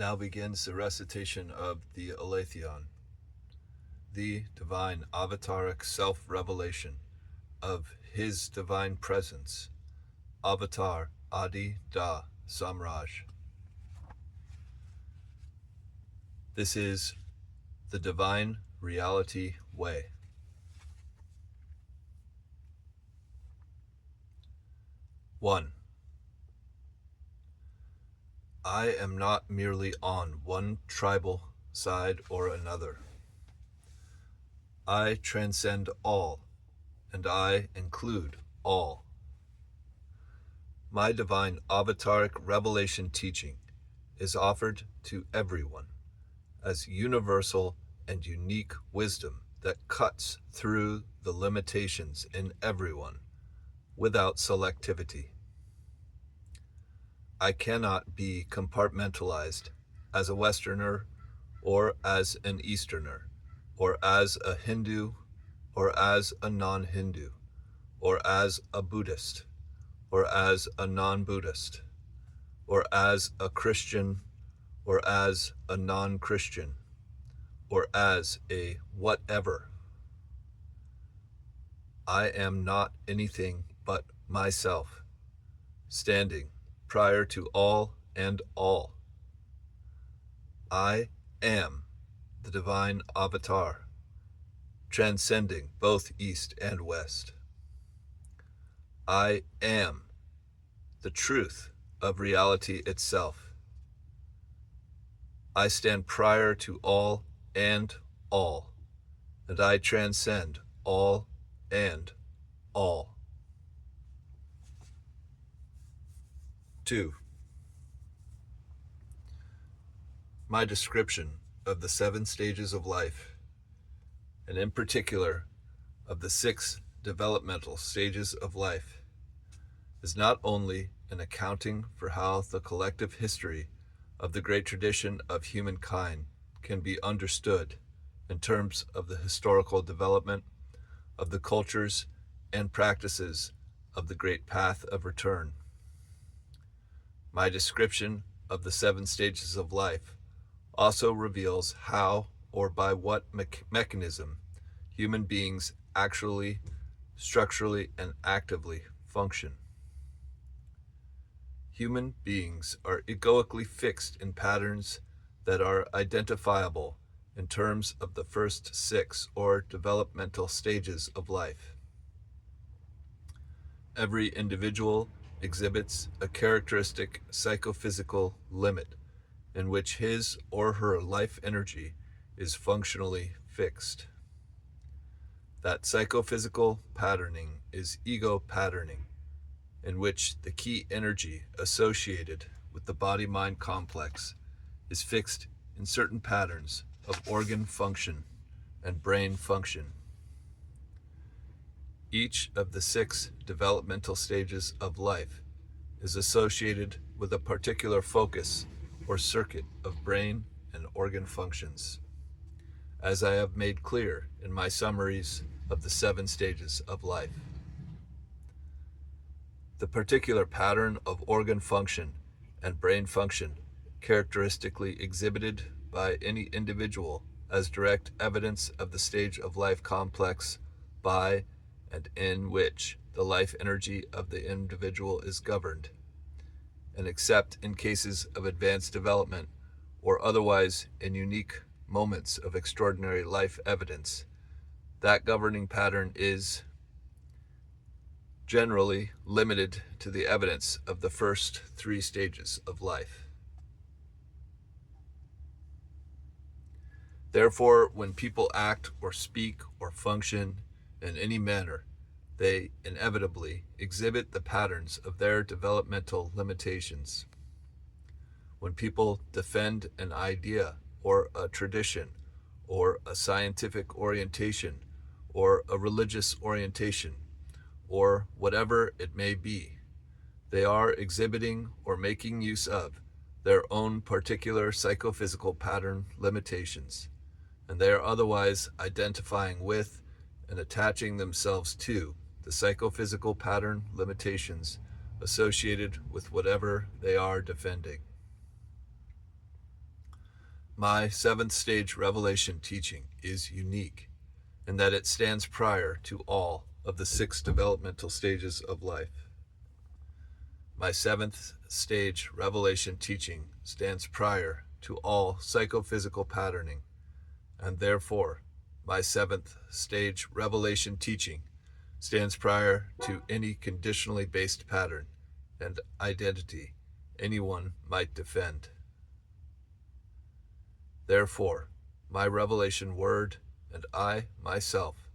Now begins the recitation of the Aletheon, the divine avataric self-revelation of His divine presence, Avatar Adi Da Samraj. This is the divine reality way. One, I am not merely on one tribal side or another. I transcend all, and I include all. My divine avataric revelation teaching is offered to everyone as universal and unique wisdom that cuts through the limitations in everyone without selectivity. I cannot be compartmentalized as a Westerner or as an Easterner, or as a Hindu or as a non-Hindu, or as a Buddhist or as a non-Buddhist, or as a Christian or as a non-Christian, or as a whatever. I am not anything but myself, standing prior to all and all. I am the divine avatar, transcending both East and West. I am the truth of reality itself. I stand prior to all, and I transcend all and all. 2. My description of the 7 stages of life, and in particular of the 6 developmental stages of life, is not only an accounting for how the collective history of the great tradition of humankind can be understood in terms of the historical development of the cultures and practices of the great path of return. My description of the 7 stages of life also reveals how or by what mechanism human beings actually, structurally, and actively function. Human beings are egoically fixed in patterns that are identifiable in terms of the first 6 or developmental stages of life. Every individual exhibits a characteristic psychophysical limit in which his or her life energy is functionally fixed. That psychophysical patterning is ego patterning, in which the key energy associated with the body-mind complex is fixed in certain patterns of organ function and brain function. Each of the 6 developmental stages of life is associated with a particular focus or circuit of brain and organ functions, as I have made clear in my summaries of the 7 stages of life. The particular pattern of organ function and brain function characteristically exhibited by any individual as direct evidence of the stage of life complex by and in which the life energy of the individual is governed, and except in cases of advanced development or otherwise in unique moments of extraordinary life evidence, that governing pattern is generally limited to the evidence of the first 3 stages of life. Therefore, when people act or speak or function in any manner, they inevitably exhibit the patterns of their developmental limitations. When people defend an idea or a tradition or a scientific orientation or a religious orientation, or whatever it may be, they are exhibiting or making use of their own particular psychophysical pattern limitations, and they are otherwise identifying with and attaching themselves to the psychophysical pattern limitations associated with whatever they are defending. My seventh stage revelation teaching is unique in that it stands prior to all of the 6 developmental stages of life. My seventh stage revelation teaching stands prior to all psychophysical patterning, and therefore my seventh stage revelation teaching stands prior to any conditionally based pattern and identity anyone might defend. Therefore, my revelation word and I, myself,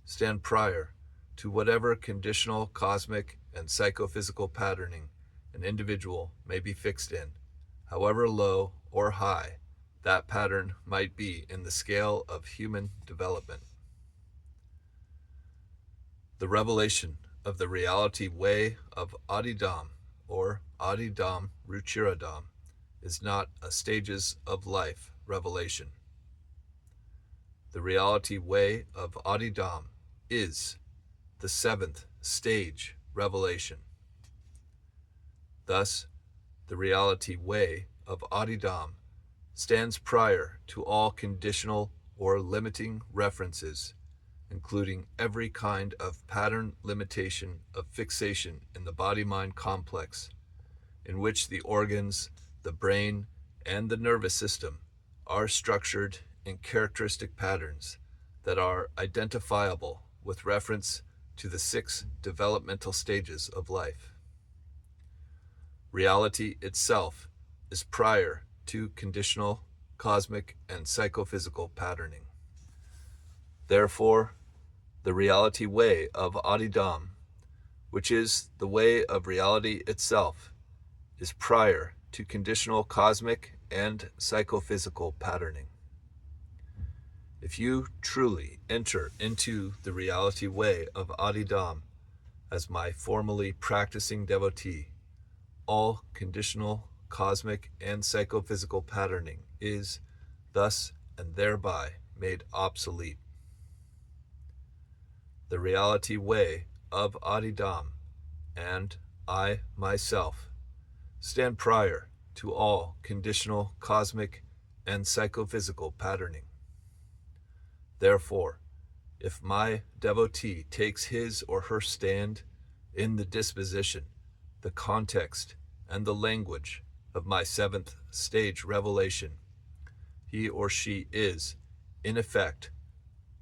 stand prior to whatever conditional cosmic and psychophysical patterning an individual may be fixed in, however low or high that pattern might be in the scale of human development. The revelation of the reality way of Adidam, or Adidam Ruchiradam, is not a stages of life revelation. The reality way of Adidam is the 7th stage revelation. Thus, the reality way of Adidam stands prior to all conditional or limiting references, including every kind of pattern limitation of fixation in the body-mind complex, in which the organs, the brain, and the nervous system are structured in characteristic patterns that are identifiable with reference to the 6 developmental stages of life. Reality itself is prior to conditional, cosmic, and psychophysical patterning. Therefore, the reality way of Adidam, which is the way of reality itself, is prior to conditional cosmic and psychophysical patterning. If you truly enter into the reality way of Adidam as my formally practicing devotee, all conditional, cosmic, and psychophysical patterning is thus and thereby made obsolete. The reality way of Adidam and I myself stand prior to all conditional, cosmic, and psychophysical patterning. Therefore, if my devotee takes his or her stand in the disposition, the context, and the language of my 7th stage revelation, he or she is, in effect,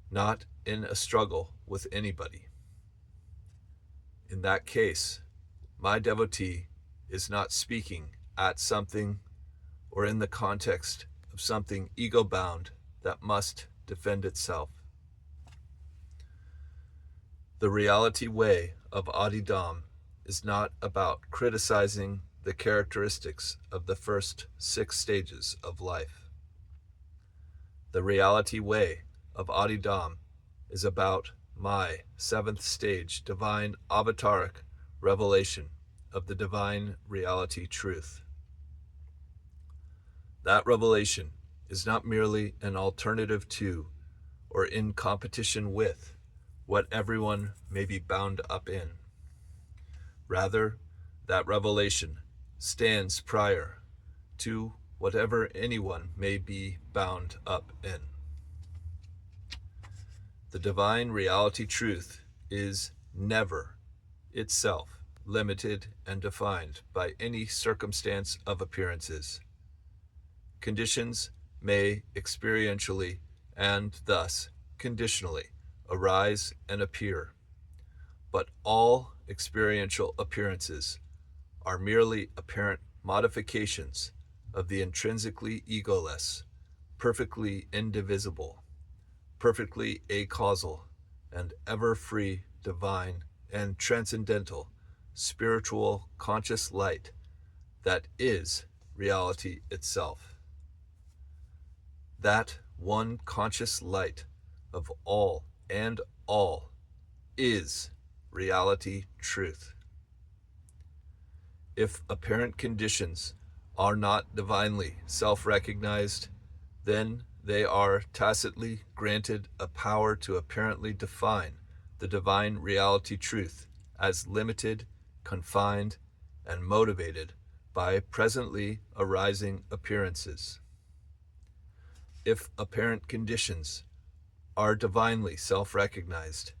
not in a struggle with anybody. In that case, my devotee is not speaking at something or in the context of something ego-bound that must defend itself. The reality way of Adidam is not about criticizing the characteristics of the first 6 stages of life. The reality way of Adidam is about my 7th stage divine avataric revelation of the divine reality truth. That revelation is not merely an alternative to or in competition with what everyone may be bound up in. Rather, that revelation stands prior to whatever anyone may be bound up in. The divine reality truth is never itself limited and defined by any circumstance of appearances. Conditions may experientially and thus conditionally arise and appear, but all experiential appearances are merely apparent modifications of the intrinsically egoless, perfectly indivisible, perfectly acausal, and ever-free divine and transcendental spiritual conscious light that is reality itself. That one conscious light of all and all is reality truth. If apparent conditions are not divinely self-recognized, then they are tacitly granted a power to apparently define the divine reality truth as limited, confined, and motivated by presently arising appearances. if apparent conditions are divinely self-recognized,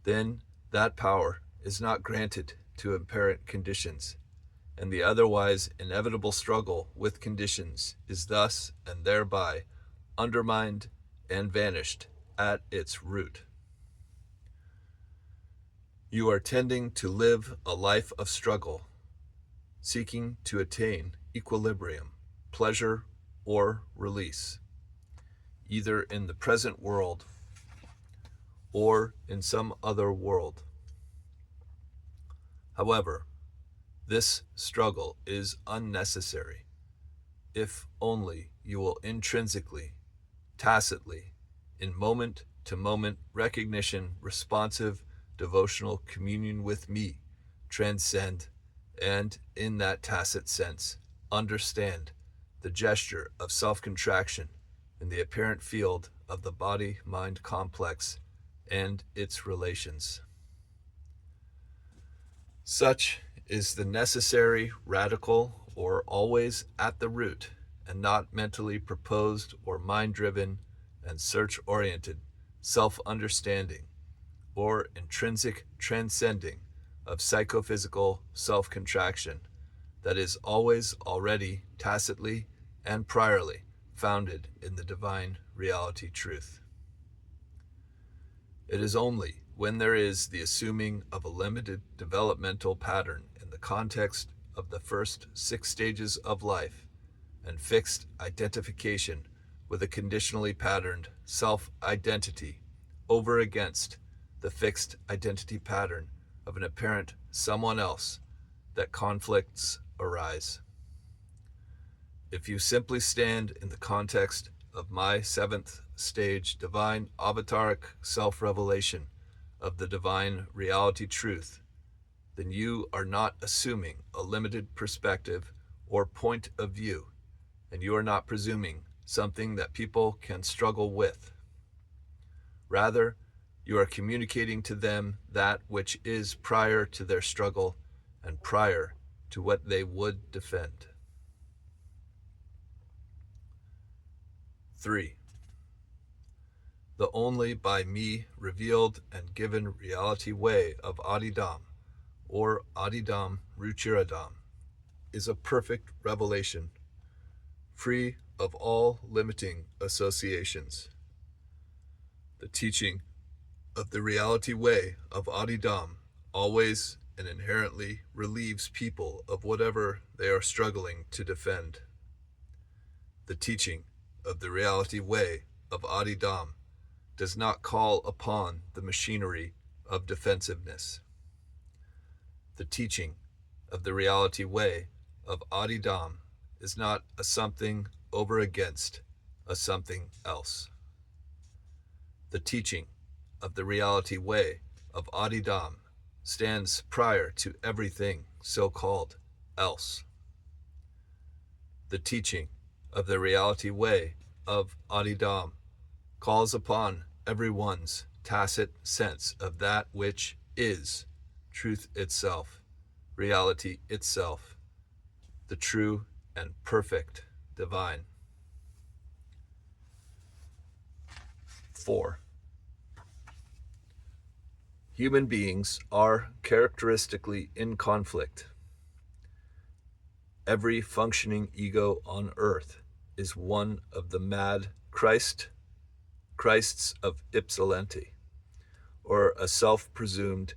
then that power is not granted to apparent conditions, and the otherwise inevitable struggle with conditions is thus and thereby undermined and vanished at its root. You are tending to live a life of struggle, seeking to attain equilibrium, pleasure, or release, either in the present world or in some other world. However, this struggle is unnecessary if only you will intrinsically, tacitly, in moment-to-moment recognition, responsive, devotional communion with me, transcend, and in that tacit sense, understand the gesture of self-contraction in the apparent field of the body-mind complex and its relations. Such is the necessary, radical, or always at the root, and not mentally proposed or mind-driven and search-oriented self-understanding or intrinsic transcending of psychophysical self-contraction that is always already tacitly and priorly founded in the divine reality truth. It is only when there is the assuming of a limited developmental pattern in the context of the first 6 stages of life and fixed identification with a conditionally patterned self-identity over against the fixed identity pattern of an apparent someone else that conflicts arise. If you simply stand in the context of my 7th stage divine avataric self-revelation of the divine reality truth, then you are not assuming a limited perspective or point of view, and you are not presuming something that people can struggle with. Rather, you are communicating to them that which is prior to their struggle and prior to what they would defend. 3. The only by me revealed and given reality way of Adidam, or Adidam Ruchiradam, is a perfect revelation, free of all limiting associations. The teaching of the reality way of Adidam always and inherently relieves people of whatever they are struggling to defend. The teaching of the reality way of Adidam does not call upon the machinery of defensiveness. The teaching of the reality way of Adidam is not a something over against a something else. The teaching of the reality way of Adidam stands prior to everything so-called else. The teaching of the reality way of Adidam calls upon everyone's tacit sense of that which is truth itself, reality itself, the true and perfect divine. 4. Human beings are characteristically in conflict. Every functioning ego on earth is one of the mad Christs of Ypsilanti, or a self-presumed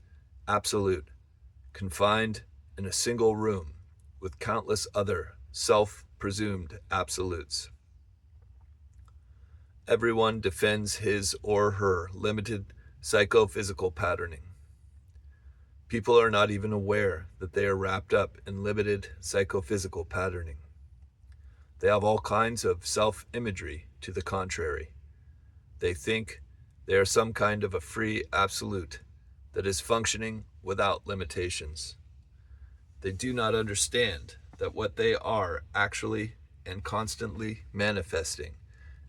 absolute, confined in a single room with countless other self-presumed absolutes. Everyone defends his or her limited psychophysical patterning. People are not even aware that they are wrapped up in limited psychophysical patterning. They have all kinds of self-imagery to the contrary. They think they are some kind of a free absolute that is functioning without limitations. They do not understand that what they are actually and constantly manifesting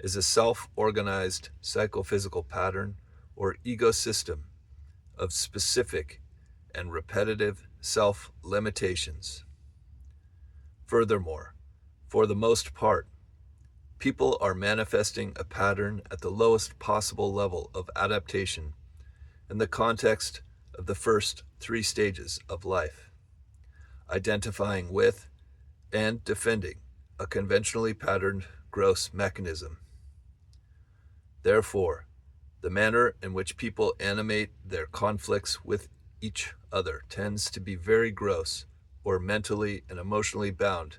is a self-organized psychophysical pattern or ecosystem of specific and repetitive self-limitations. Furthermore, for the most part, People are manifesting a pattern at the lowest possible level of adaptation in the context of the first three stages of life, identifying with and defending a conventionally patterned gross mechanism. Therefore, the manner in which people animate their conflicts with each other tends to be very gross or mentally and emotionally bound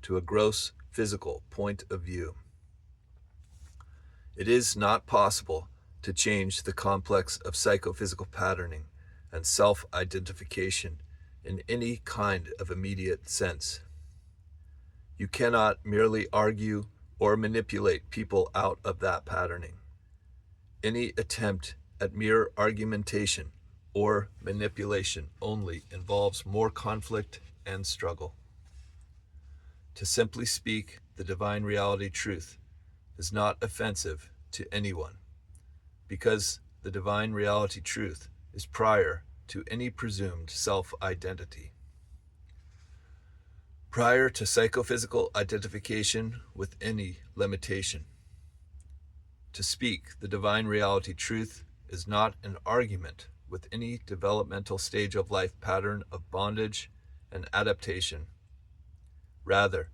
to a gross physical point of view. It is not possible to change the complex of psychophysical patterning and self-identification in any kind of immediate sense. You cannot merely argue or manipulate people out of that patterning. Any attempt at mere argumentation or manipulation only involves more conflict and struggle. To simply speak the divine reality truth is not offensive to anyone, because the divine reality truth is prior to any presumed self-identity. Prior to psychophysical identification with any limitation. To speak the divine reality truth is not an argument with any developmental stage of life pattern of bondage and adaptation. Rather,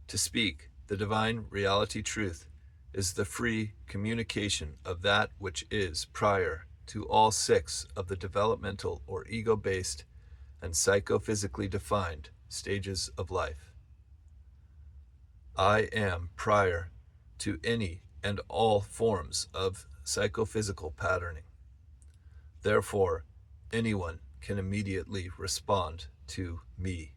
to speak the divine reality truth is the free communication of that which is prior to all six of the developmental or ego-based and psychophysically defined stages of life. I am prior to any and all forms of psychophysical patterning. Therefore, anyone can immediately respond to me.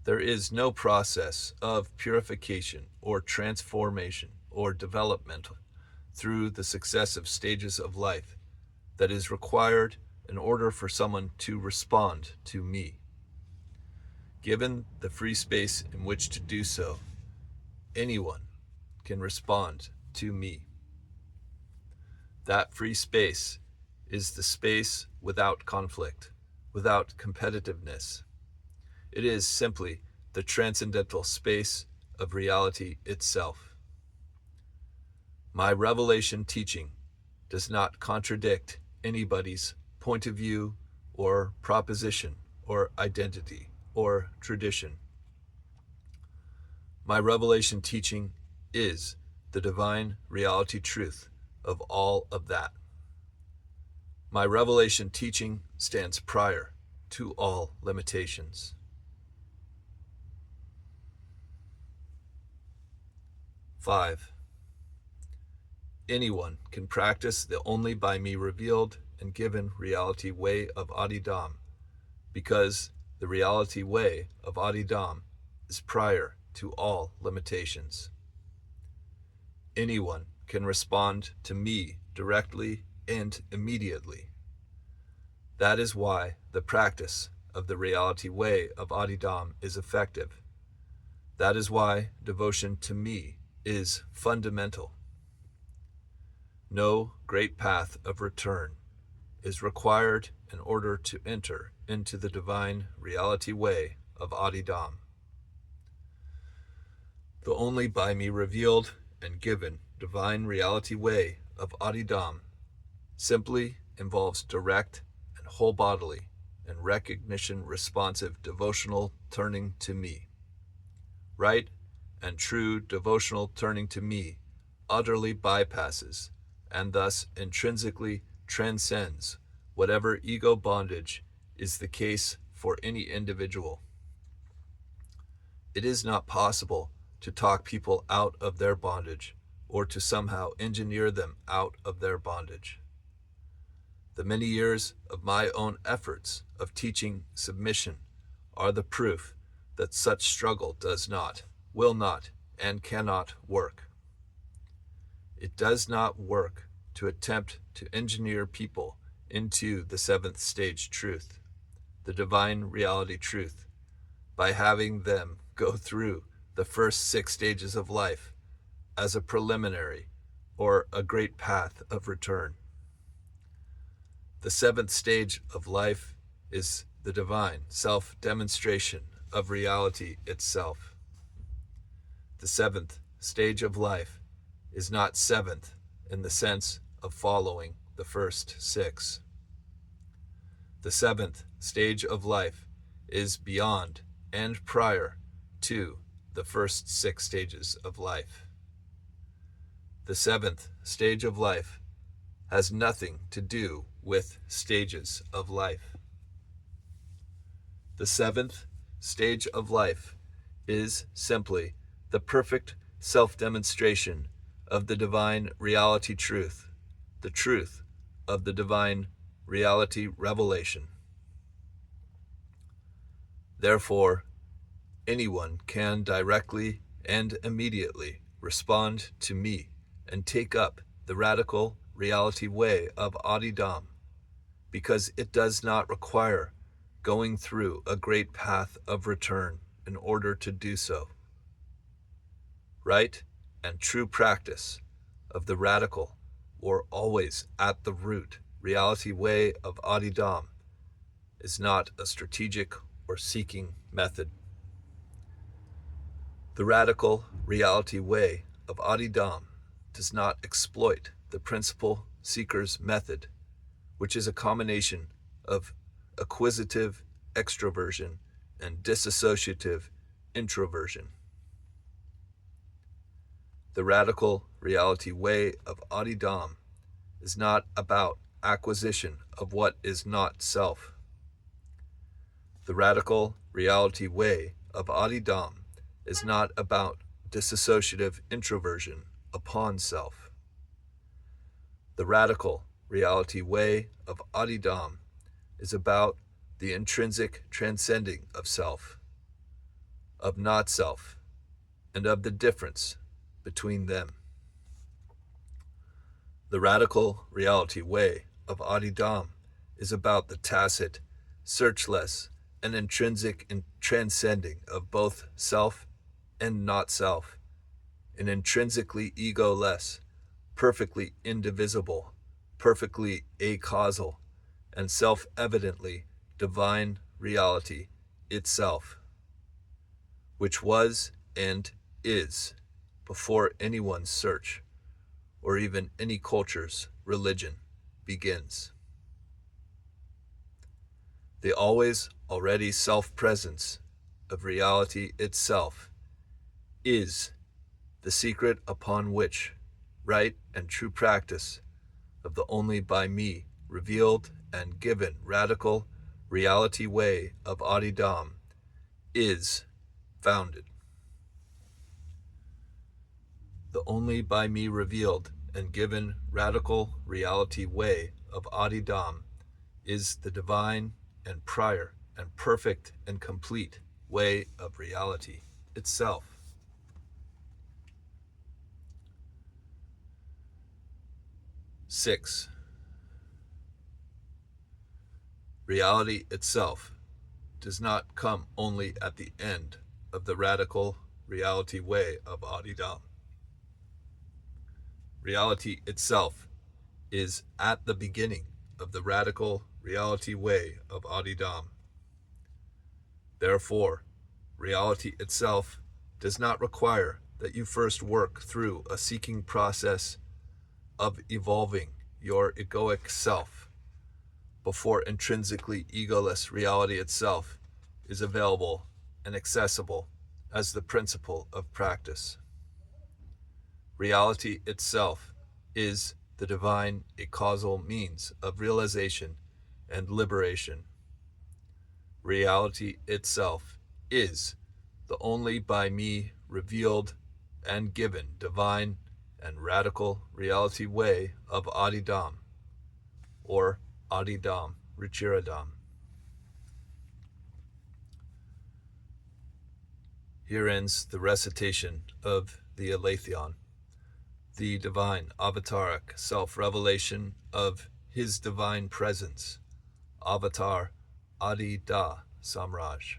There is no process of purification or transformation or development through the successive stages of life that is required in order for someone to respond to me. Given the free space in which to do so, anyone can respond to me. That free space is the space without conflict, without competitiveness. It is simply the transcendental space of reality itself. My revelation teaching does not contradict anybody's point of view or proposition or identity or tradition. My revelation teaching is the divine reality truth of all of that. My revelation teaching stands prior to all limitations. 5. Anyone can practice the only by me revealed and given reality way of Adidam, because the reality way of Adidam is prior to all limitations. Anyone can respond to me directly and immediately. That is why the practice of the reality way of Adidam is effective. That is why devotion to me is fundamental. No great path of return is required in order to enter into the divine reality way of Adidam. The only by me revealed and given divine reality way of Adidam simply involves direct and whole bodily and recognition responsive devotional turning to me. Right and true devotional turning to me utterly bypasses and thus intrinsically transcends whatever ego bondage is the case for any individual. It is not possible to talk people out of their bondage or to somehow engineer them out of their bondage. The many years of my own efforts of teaching submission are the proof that such struggle does not, will not, and cannot work. It does not work to attempt to engineer people into the seventh stage truth, the divine reality truth, by having them go through the first 6 stages of life as a preliminary or a great path of return. The 7th stage of life is the divine self-demonstration of reality itself. The 7th stage of life is not seventh in the sense of following the first six. The seventh stage of life is beyond and prior to the first six stages of life. The seventh stage of life has nothing to do with stages of life. The seventh stage of life is simply the perfect self-demonstration of the divine reality truth, the truth of the divine reality revelation. Therefore, anyone can directly and immediately respond to me and take up the radical reality way of Adidam, because it does not require going through a great path of return in order to do so. Right and true practice of the radical, or always at the root, reality way of Adidam is not a strategic or seeking method. The radical reality way of Adidam does not exploit the principal seeker's method, which is a combination of acquisitive extroversion and disassociative introversion. The radical reality way of Adidam is not about acquisition of what is not self. The radical reality way of Adidam is not about disassociative introversion upon self. The radical reality way of Adidam is about the intrinsic transcending of self, of not self, and of the difference between them. The radical reality way of Adidam is about the tacit, searchless, and intrinsic transcending of both self and not self, an intrinsically egoless, perfectly indivisible, perfectly acausal, and self-evidently divine reality itself, which was and is before anyone's search, or even any culture's religion, begins. The always already self-presence of reality itself is the secret upon which right and true practice of the only by me revealed and given radical reality way of Adidam is founded. The only by me revealed and given radical reality way of Adidam is the divine and prior and perfect and complete way of reality itself. Six. Reality itself does not come only at the end of the radical reality way of Adidam. Reality itself is at the beginning of the radical reality way of Adidam. Therefore, reality itself does not require that you first work through a seeking process of evolving your egoic self before intrinsically egoless reality itself is available and accessible as the principle of practice. Reality itself is the divine acausal means of realization and liberation. Reality itself is the only by me revealed and given divine and radical reality way of Adidam, or Adidam Ruchiradam. Here ends the recitation of the Aletheon, the divine avataric self-revelation of his divine presence, Avatar Adida Samraj.